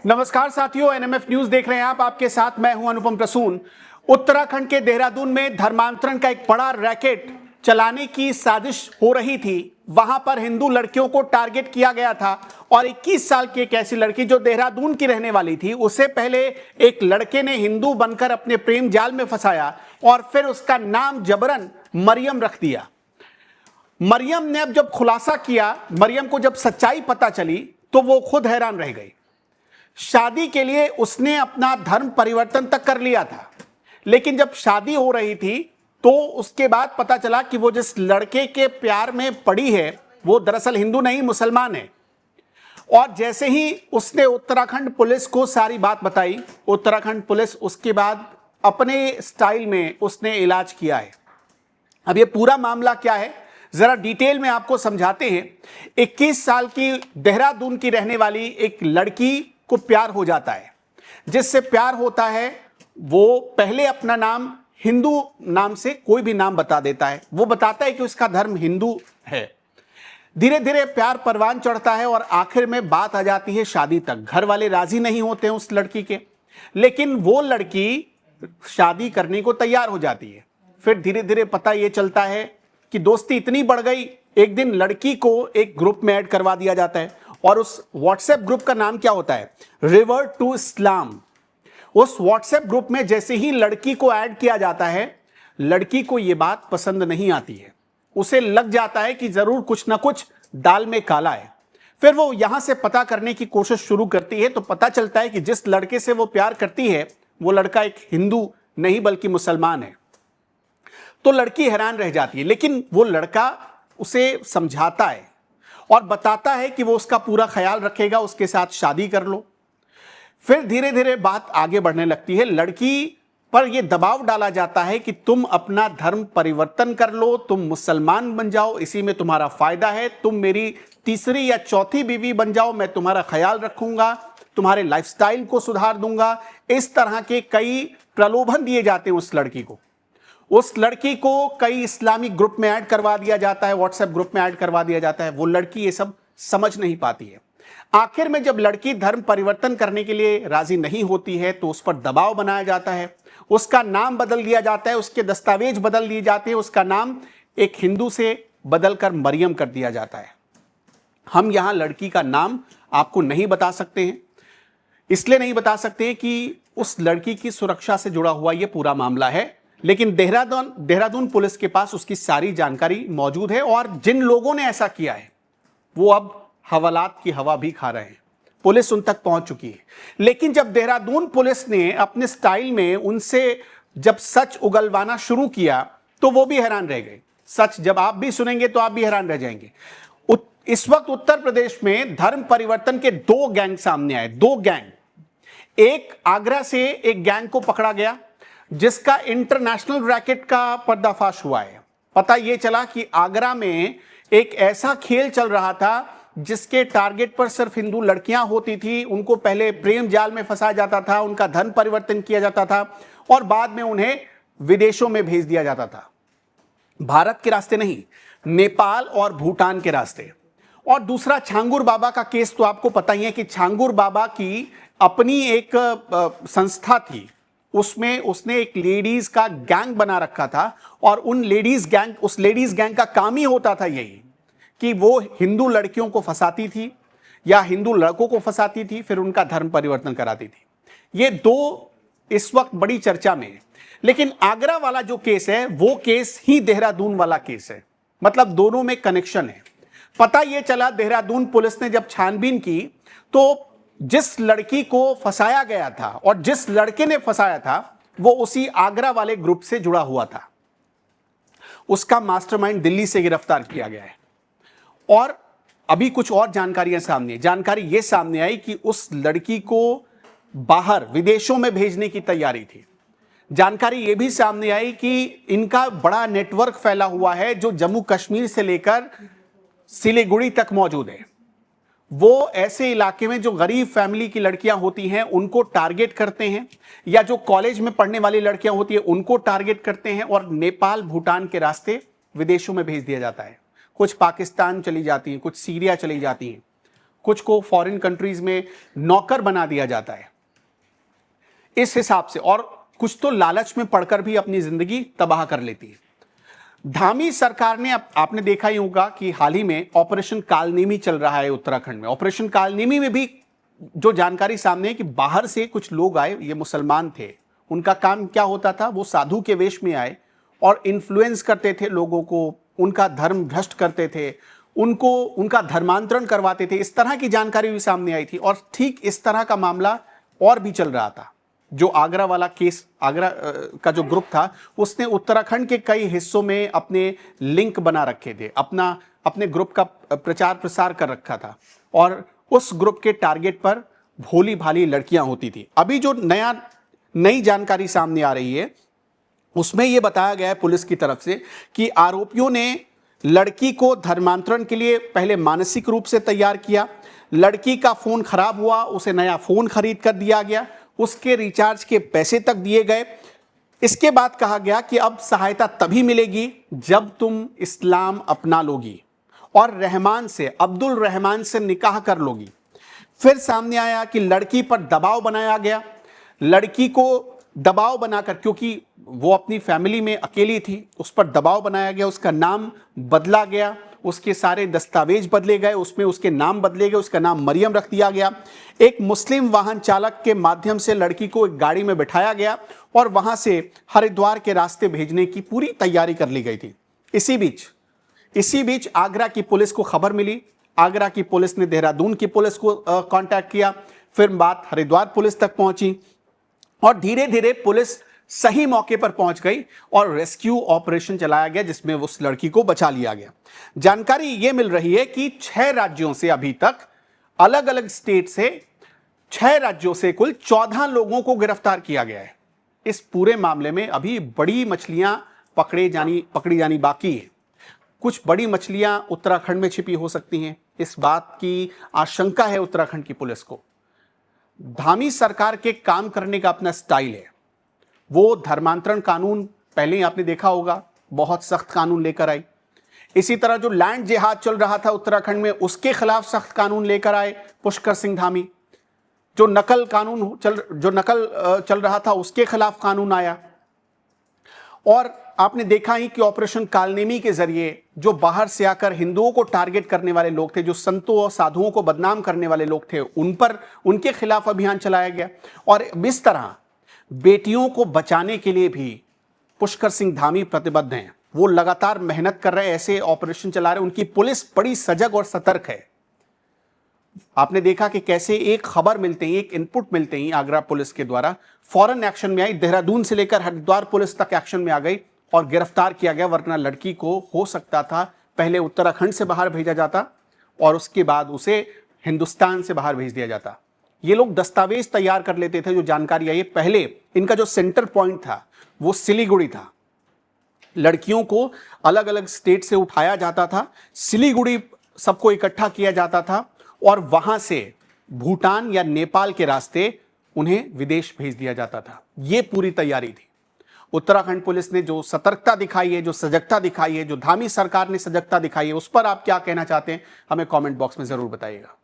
नमस्कार साथियों, NMF news देख रहे हैं आप। आपके साथ मैं हूं अनुपम प्रसून। उत्तराखंड के देहरादून में धर्मांतरण का एक बड़ा रैकेट चलाने की साजिश हो रही थी। वहां पर हिंदू लड़कियों को टारगेट किया गया था और 21 साल की एक ऐसी लड़की जो देहरादून की रहने वाली थी, उसे पहले एक लड़के ने हिंदू बनकर अपने प्रेम जाल में फंसाया और फिर उसका नाम जबरन मरियम रख दिया। मरियम ने अब जब खुलासा किया, मरियम को जब सच्चाई पता चली तो वो खुद हैरान रह गई। शादी के लिए उसने अपना धर्म परिवर्तन तक कर लिया था, लेकिन जब शादी हो रही थी तो उसके बाद पता चला कि वो जिस लड़के के प्यार में पड़ी है वो दरअसल हिंदू नहीं, मुसलमान है। और जैसे ही उसने उत्तराखंड पुलिस को सारी बात बताई, उत्तराखंड पुलिस उसके बाद अपने स्टाइल में उसने इलाज किया है। अब ये पूरा मामला क्या है, जरा डिटेल में आपको समझाते हैं। 21 साल की देहरादून की रहने वाली एक लड़की को प्यार हो जाता है। जिससे प्यार होता है वो पहले अपना नाम हिंदू नाम से कोई भी नाम बता देता है। वो बताता है कि उसका धर्म हिंदू है। धीरे धीरे प्यार परवान चढ़ता है और आखिर में बात आ जाती है शादी तक। घर वाले राजी नहीं होते हैं उस लड़की के, लेकिन वो लड़की शादी करने को तैयार हो जाती है। फिर धीरे धीरे पता यह चलता है कि दोस्ती इतनी बढ़ गई, एक दिन लड़की को एक ग्रुप में ऐड करवा दिया जाता है और उस व्हाट्सएप ग्रुप का नाम क्या होता है, रिवर्ट टू इस्लाम। उस व्हाट्सएप ग्रुप में जैसे ही लड़की को ऐड किया जाता है, लड़की को यह बात पसंद नहीं आती है। उसे लग जाता है कि जरूर कुछ ना कुछ दाल में काला है। फिर वो यहां से पता करने की कोशिश शुरू करती है तो पता चलता है कि जिस लड़के से वो प्यार करती है वो लड़का एक हिंदू नहीं बल्कि मुसलमान है। तो लड़की हैरान रह जाती है, लेकिन वो लड़का उसे समझाता है और बताता है कि वो उसका पूरा ख्याल रखेगा, उसके साथ शादी कर लो। फिर धीरे धीरे बात आगे बढ़ने लगती है। लड़की पर यह दबाव डाला जाता है कि तुम अपना धर्म परिवर्तन कर लो, तुम मुसलमान बन जाओ, इसी में तुम्हारा फायदा है। तुम मेरी तीसरी या चौथी बीवी बन जाओ, मैं तुम्हारा ख्याल रखूंगा, तुम्हारे लाइफस्टाइल को सुधार दूंगा। इस तरह के कई प्रलोभन दिए जाते हैं उस लड़की को। उस लड़की को कई इस्लामिक ग्रुप में ऐड करवा दिया जाता है, व्हाट्सएप ग्रुप में ऐड करवा दिया जाता है। वो लड़की ये सब समझ नहीं पाती है। आखिर में जब लड़की धर्म परिवर्तन करने के लिए राजी नहीं होती है तो उस पर दबाव बनाया जाता है, उसका नाम बदल दिया जाता है, उसके दस्तावेज बदल दिए जाते हैं, उसका नाम एक हिंदू से बदलकर मरियम कर दिया जाता है। हम यहां लड़की का नाम आपको नहीं बता सकते हैं, इसलिए नहीं बता सकते कि उस लड़की की सुरक्षा से जुड़ा हुआ यह पूरा मामला है। लेकिन देहरादून पुलिस के पास उसकी सारी जानकारी मौजूद है और जिन लोगों ने ऐसा किया है वो अब हवालात की हवा भी खा रहे हैं। पुलिस उन तक पहुंच चुकी है। लेकिन जब देहरादून पुलिस ने अपने स्टाइल में उनसे जब सच उगलवाना शुरू किया तो वो भी हैरान रह गए। सच जब आप भी सुनेंगे तो आप भी हैरान रह जाएंगे। इस वक्त उत्तर प्रदेश में धर्म परिवर्तन के दो गैंग सामने आए, दो गैंग। एक आगरा से एक गैंग को पकड़ा गया जिसका इंटरनेशनल रैकेट का पर्दाफाश हुआ है। पता यह चला कि आगरा में एक ऐसा खेल चल रहा था जिसके टारगेट पर सिर्फ हिंदू लड़कियां होती थी। उनको पहले प्रेम जाल में फंसाया जाता था, उनका धर्म परिवर्तन किया जाता था और बाद में उन्हें विदेशों में भेज दिया जाता था। भारत के रास्ते नहीं, नेपाल और भूटान के रास्ते। और दूसरा छांगुर बाबा का केस तो आपको पता ही है कि छांगुर बाबा की अपनी एक संस्था थी, उसमें उसने एक लेडीज का गैंग बना रखा था और उस लेडीज गैंग का काम ही होता था यही कि वो हिंदू लड़कियों को फंसाती थी या हिंदू लड़कों को फंसाती थी, फिर उनका धर्म परिवर्तन कराती थी। ये दो इस वक्त बड़ी चर्चा में है। लेकिन आगरा वाला जो केस है वो केस ही देहरादून वाला केस है, मतलब दोनों में कनेक्शन है। पता यह चला, देहरादून पुलिस ने जब छानबीन की तो जिस लड़की को फंसाया गया था और जिस लड़के ने फंसाया था वो उसी आगरा वाले ग्रुप से जुड़ा हुआ था। उसका मास्टरमाइंड दिल्ली से गिरफ्तार किया गया है। और अभी कुछ और जानकारी यह सामने आई कि उस लड़की को बाहर विदेशों में भेजने की तैयारी थी। जानकारी यह भी सामने आई कि इनका बड़ा नेटवर्क फैला हुआ है जो जम्मू कश्मीर से लेकर सिलीगुड़ी तक मौजूद है। वो ऐसे इलाके में जो गरीब फैमिली की लड़कियां होती हैं उनको टारगेट करते हैं, या जो कॉलेज में पढ़ने वाली लड़कियां होती हैं उनको टारगेट करते हैं और नेपाल भूटान के रास्ते विदेशों में भेज दिया जाता है। कुछ पाकिस्तान चली जाती हैं, कुछ सीरिया चली जाती हैं, कुछ को फॉरेन कंट्रीज में नौकर बना दिया जाता है इस हिसाब से, और कुछ तो लालच में पड़कर भी अपनी जिंदगी तबाह कर लेती है। धामी सरकार ने, आपने देखा ही होगा कि हाल ही में ऑपरेशन कालनेमी चल रहा है उत्तराखंड में। ऑपरेशन कालनेमी में भी जो जानकारी सामने है कि बाहर से कुछ लोग आए, ये मुसलमान थे। उनका काम क्या होता था, वो साधु के वेश में आए और इन्फ्लुएंस करते थे लोगों को, उनका धर्म भ्रष्ट करते थे, उनका धर्मांतरण करवाते थे। इस तरह की जानकारी भी सामने आई थी और ठीक इस तरह का मामला और भी चल रहा था। जो आगरा वाला केस, आगरा का जो ग्रुप था, उसने उत्तराखंड के कई हिस्सों में अपने लिंक बना रखे थे, अपने ग्रुप का प्रचार प्रसार कर रखा था और उस ग्रुप के टारगेट पर भोली भाली लड़कियां होती थी। अभी जो नई जानकारी सामने आ रही है उसमें यह बताया गया है पुलिस की तरफ से कि आरोपियों ने लड़की को धर्मांतरण के लिए पहले मानसिक रूप से तैयार किया। लड़की का फोन खराब हुआ, उसे नया फोन खरीद कर दिया गया, उसके रिचार्ज के पैसे तक दिए गए। इसके बाद कहा गया कि अब सहायता तभी मिलेगी जब तुम इस्लाम अपना लोगी और रहमान से, अब्दुल रहमान से निकाह कर लोगी। फिर सामने आया कि लड़की पर दबाव बनाया गया। लड़की को दबाव बनाकर, क्योंकि वो अपनी फैमिली में अकेली थी, उस पर दबाव बनाया गया, उसका नाम बदला गया, उसके सारे दस्तावेज बदले गए, उसमें उसके नाम बदले गए, उसका नाम मरियम रख दिया गया। एक मुस्लिम वाहन चालक के माध्यम से लड़की को एक गाड़ी में बिठाया गया और वहां से हरिद्वार के रास्ते भेजने की पूरी तैयारी कर ली गई थी। इसी बीच आगरा की पुलिस को खबर मिली। आगरा की पुलिस ने देहरादून की पुलिस को कांटेक्ट किया, फिर बात हरिद्वार पुलिस तक पहुंची और धीरे धीरे पुलिस सही मौके पर पहुंच गई और रेस्क्यू ऑपरेशन चलाया गया जिसमें उस लड़की को बचा लिया गया। जानकारी यह मिल रही है कि 6 राज्यों से अभी तक, अलग अलग स्टेट से 6 राज्यों से कुल 14 लोगों को गिरफ्तार किया गया है। इस पूरे मामले में अभी बड़ी मछलियां पकड़ी जानी बाकी है। कुछ बड़ी मछलियां उत्तराखंड में छिपी हो सकती हैं, इस बात की आशंका है उत्तराखंड की पुलिस को। धामी सरकार के काम करने का अपना स्टाइल है। वो धर्मांतरण कानून, पहले ही आपने देखा होगा, बहुत सख्त कानून लेकर आई। इसी तरह जो लैंड जिहाद चल रहा था उत्तराखंड में, उसके खिलाफ सख्त कानून लेकर आए पुष्कर सिंह धामी। जो नकल चल रहा था उसके खिलाफ कानून आया। और आपने देखा ही कि ऑपरेशन कालनेमी के जरिए जो बाहर से आकर हिंदुओं को टारगेट करने वाले लोग थे, जो संतों और साधुओं को बदनाम करने वाले लोग थे, उनके खिलाफ अभियान चलाया गया। और इस तरह बेटियों को बचाने के लिए भी पुष्कर सिंह धामी प्रतिबद्ध हैं। वो लगातार मेहनत कर रहे हैं, ऐसे ऑपरेशन चला रहे हैं। उनकी पुलिस बड़ी सजग और सतर्क है। आपने देखा कि कैसे एक खबर मिलते ही, एक इनपुट मिलते ही आगरा पुलिस के द्वारा फौरन एक्शन में आई। देहरादून से लेकर हरिद्वार पुलिस तक एक्शन में आ गई और गिरफ्तार किया गया। वरना लड़की को हो सकता था पहले उत्तराखंड से बाहर भेजा जाता और उसके बाद उसे हिंदुस्तान से बाहर भेज दिया जाता। ये लोग दस्तावेज तैयार कर लेते थे। जो जानकारी आई, पहले इनका जो सेंटर पॉइंट था वो सिलीगुड़ी था। लड़कियों को अलग अलग स्टेट से उठाया जाता था, सिलीगुड़ी सबको इकट्ठा किया जाता था और वहां से भूटान या नेपाल के रास्ते उन्हें विदेश भेज दिया जाता था। यह पूरी तैयारी थी। उत्तराखंड पुलिस ने जो सतर्कता दिखाई है, जो सजगता दिखाई है, जो धामी सरकार ने सजगता दिखाई है, उस पर आप क्या कहना चाहते हैं, हमें कमेंट बॉक्स में जरूर बताइएगा।